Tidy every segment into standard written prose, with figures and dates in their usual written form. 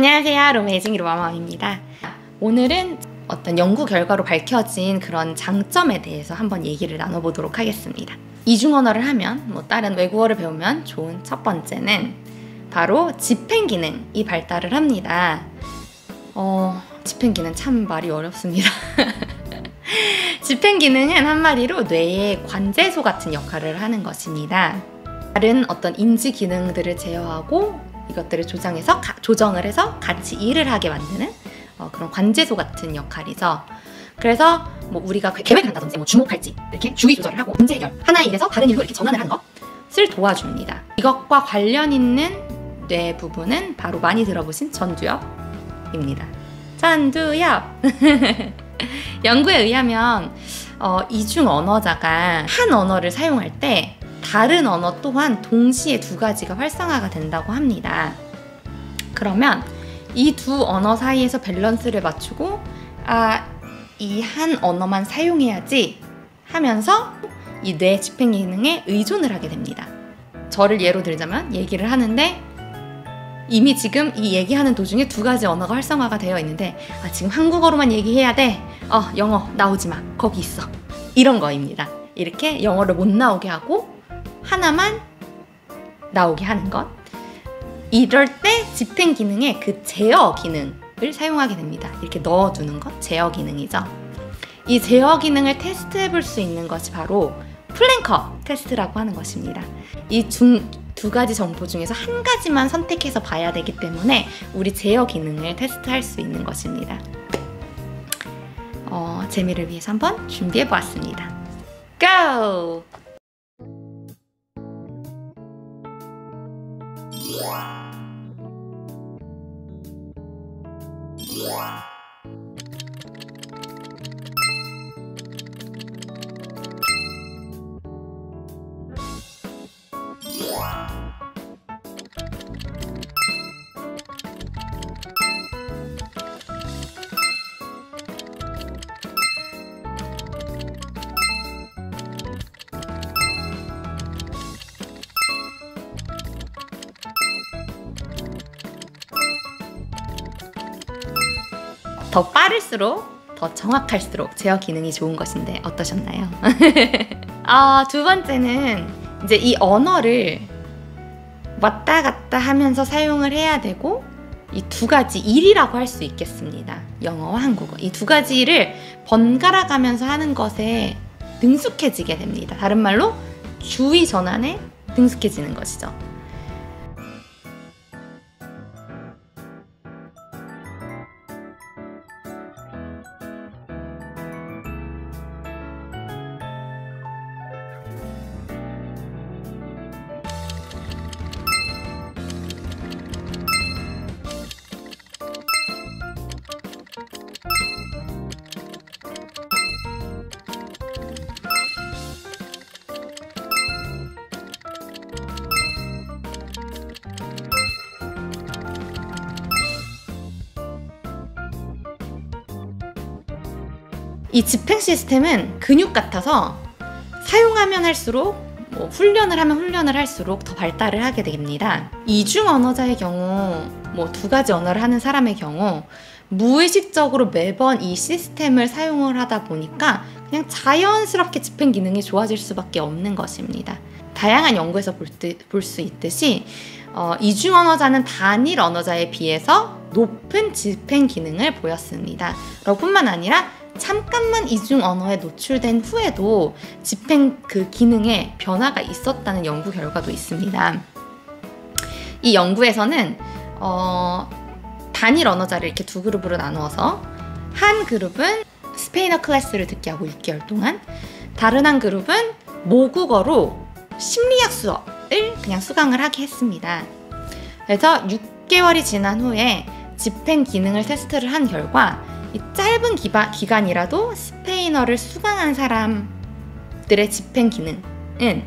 안녕하세요, 로메이징 로아맘입니다. 오늘은 어떤 연구 결과로 밝혀진 그런 장점에 대해서 한번 얘기를 나눠보도록 하겠습니다. 이중 언어를 하면 다른 외국어를 배우면 좋은 첫 번째는 바로 집행 기능이 발달을 합니다. 집행 기능 참 말이 어렵습니다. 집행 기능은 한마디로 뇌의 관제소 같은 역할을 하는 것입니다. 다른 어떤 인지 기능들을 제어하고 이것들을 조정을 해서 같이 일을 하게 만드는 그런 관제소 같은 역할이죠. 그래서 우리가 계획을 한다든지 주목할지 이렇게 주의 조절을 하고 문제 해결, 하나의 일에서 다른 일로 이렇게 전환을 하는 것을 도와줍니다. 이것과 관련 있는 뇌 부분은 바로 많이 들어보신 전두엽입니다. 전두엽! 연구에 의하면 이중 언어자가 한 언어를 사용할 때 다른 언어 또한 동시에 두 가지가 활성화가 된다고 합니다. 그러면 이 두 언어 사이에서 밸런스를 맞추고 이 한 언어만 사용해야지 하면서 이 뇌 집행 기능에 의존을 하게 됩니다. 저를 예로 들자면 얘기를 하는데 이미 지금 이 얘기하는 도중에 두 가지 언어가 활성화가 되어 있는데 지금 한국어로만 얘기해야 돼. 영어 나오지 마. 거기 있어. 이런 거입니다. 이렇게 영어를 못 나오게 하고 하나만 나오게 하는 것. 이럴 때 집행 기능에 그 제어 기능을 사용하게 됩니다. 이렇게 넣어두는 것, 제어 기능이죠. 이 제어 기능을 테스트해 볼 수 있는 것이 바로 플랭커 테스트라고 하는 것입니다. 이 두 가지 정보 중에서 한 가지만 선택해서 봐야 되기 때문에 우리 제어 기능을 테스트할 수 있는 것입니다. 재미를 위해서 한번 준비해 보았습니다. Go! 더 빠를수록 더 정확할수록 제어 기능이 좋은 것인데 어떠셨나요? 두 번째는 이제 이 언어를 왔다 갔다 하면서 사용을 해야 되고 이 두 가지 일이라고 할 수 있겠습니다. 영어와 한국어. 이 두 가지 일을 번갈아 가면서 하는 것에 능숙해지게 됩니다. 다른 말로 주의 전환에 능숙해지는 것이죠. 이 집행 시스템은 근육 같아서 사용하면 할수록 훈련을 하면 훈련을 할수록 더 발달을 하게 됩니다. 이중 언어자의 경우 두 가지 언어를 하는 사람의 경우 무의식적으로 매번 이 시스템을 사용을 하다 보니까 그냥 자연스럽게 집행 기능이 좋아질 수밖에 없는 것입니다. 다양한 연구에서 볼 수 있듯이 이중 언어자는 단일 언어자에 비해서 높은 집행 기능을 보였습니다. 뿐만 아니라 잠깐만 이중 언어에 노출된 후에도 집행 기능에 변화가 있었다는 연구 결과도 있습니다. 이 연구에서는 단일 언어자를 이렇게 두 그룹으로 나누어서 한 그룹은 스페인어 클래스를 듣게 하고 6개월 동안, 다른 한 그룹은 모국어로 심리학 수업을 그냥 수강을 하게 했습니다. 그래서 6개월이 지난 후에 집행 기능을 테스트를 한 결과 이 짧은 기간이라도 스페인어를 수강한 사람들의 집행 기능은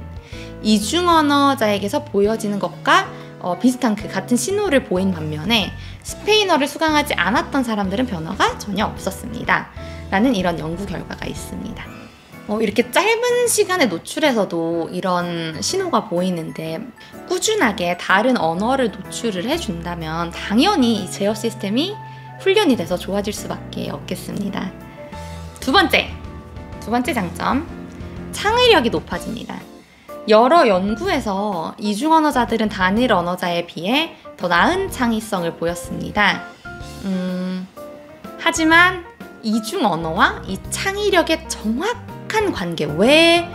이중 언어자에게서 보여지는 것과 비슷한 같은 신호를 보인 반면에 스페인어를 수강하지 않았던 사람들은 변화가 전혀 없었습니다. 라는 이런 연구 결과가 있습니다. 이렇게 짧은 시간에 노출해서도 이런 신호가 보이는데 꾸준하게 다른 언어를 노출을 해준다면 당연히 이 제어 시스템이 훈련이 돼서 좋아질 수밖에 없겠습니다. 두 번째 장점, 창의력이 높아집니다. 여러 연구에서 이중 언어자들은 단일 언어자에 비해 더 나은 창의성을 보였습니다. 하지만 이중 언어와 이 창의력의 정확한 관계, 왜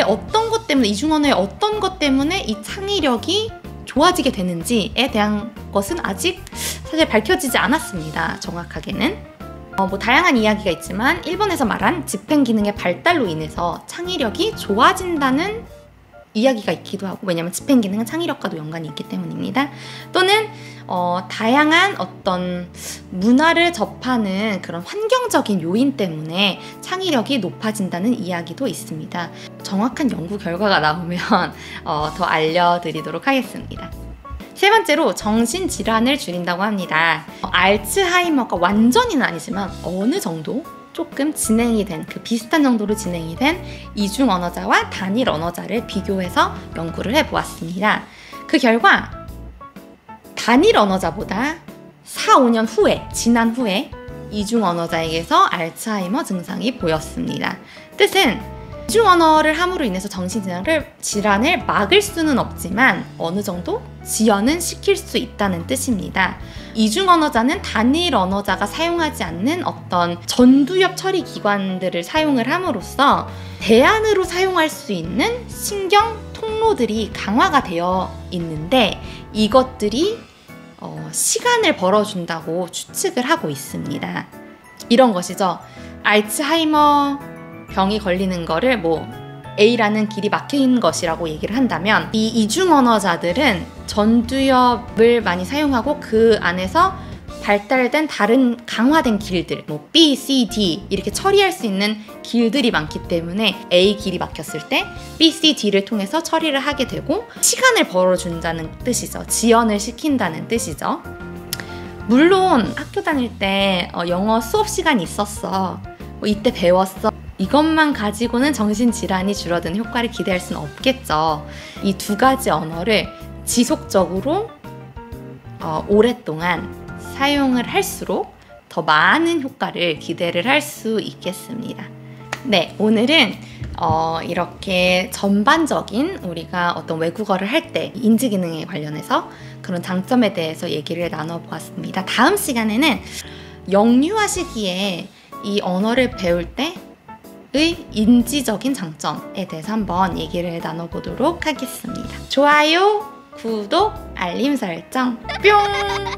어떤 것 때문에, 이중 언어의 어떤 것 때문에 이 창의력이 좋아지게 되는지에 대한 것은 아직 사실 밝혀지지 않았습니다. 정확하게는. 다양한 이야기가 있지만 일본에서 말한 집행기능의 발달로 인해서 창의력이 좋아진다는 이야기가 있기도 하고, 왜냐하면 집행기능은 창의력과도 연관이 있기 때문입니다. 또는 다양한 어떤 문화를 접하는 그런 환경적인 요인 때문에 창의력이 높아진다는 이야기도 있습니다. 정확한 연구 결과가 나오면 더 알려드리도록 하겠습니다. 세 번째로 정신질환을 줄인다고 합니다. 알츠하이머가 완전히는 아니지만 어느 정도 조금 진행이 된, 그 비슷한 정도로 진행이 된 이중 언어자와 단일 언어자를 비교해서 연구를 해보았습니다. 그 결과 단일 언어자보다 4, 5년 후에, 지난 후에 이중 언어자에게서 알츠하이머 증상이 보였습니다. 뜻은 이중 언어를 함으로 인해서 정신질환을 막을 수는 없지만 어느 정도 지연은 시킬 수 있다는 뜻입니다. 이중 언어자는 단일 언어자가 사용하지 않는 어떤 전두엽 처리 기관들을 사용을 함으로써 대안으로 사용할 수 있는 신경 통로들이 강화가 되어 있는데 이것들이 시간을 벌어준다고 추측을 하고 있습니다. 이런 것이죠. 알츠하이머 병이 걸리는 거를 A라는 길이 막힌 것이라고 얘기를 한다면 이 이중 언어자들은 전두엽을 많이 사용하고 그 안에서 발달된 다른 강화된 길들, B, C, D 이렇게 처리할 수 있는 길들이 많기 때문에 A 길이 막혔을 때 B, C, D를 통해서 처리를 하게 되고 시간을 벌어준다는 뜻이죠. 지연을 시킨다는 뜻이죠. 물론 학교 다닐 때 영어 수업 시간이 있었어. 이때 배웠어. 이것만 가지고는 정신질환이 줄어드는 효과를 기대할 수는 없겠죠. 이 두 가지 언어를 지속적으로 오랫동안 사용을 할수록 더 많은 효과를 기대를 할 수 있겠습니다. 네, 오늘은 이렇게 전반적인 우리가 어떤 외국어를 할 때 인지기능에 관련해서 그런 장점에 대해서 얘기를 나눠보았습니다. 다음 시간에는 영유아 시기에 이 언어를 배울 때의 인지적인 장점에 대해서 한번 얘기를 나눠보도록 하겠습니다. 좋아요, 구독, 알림 설정 뿅!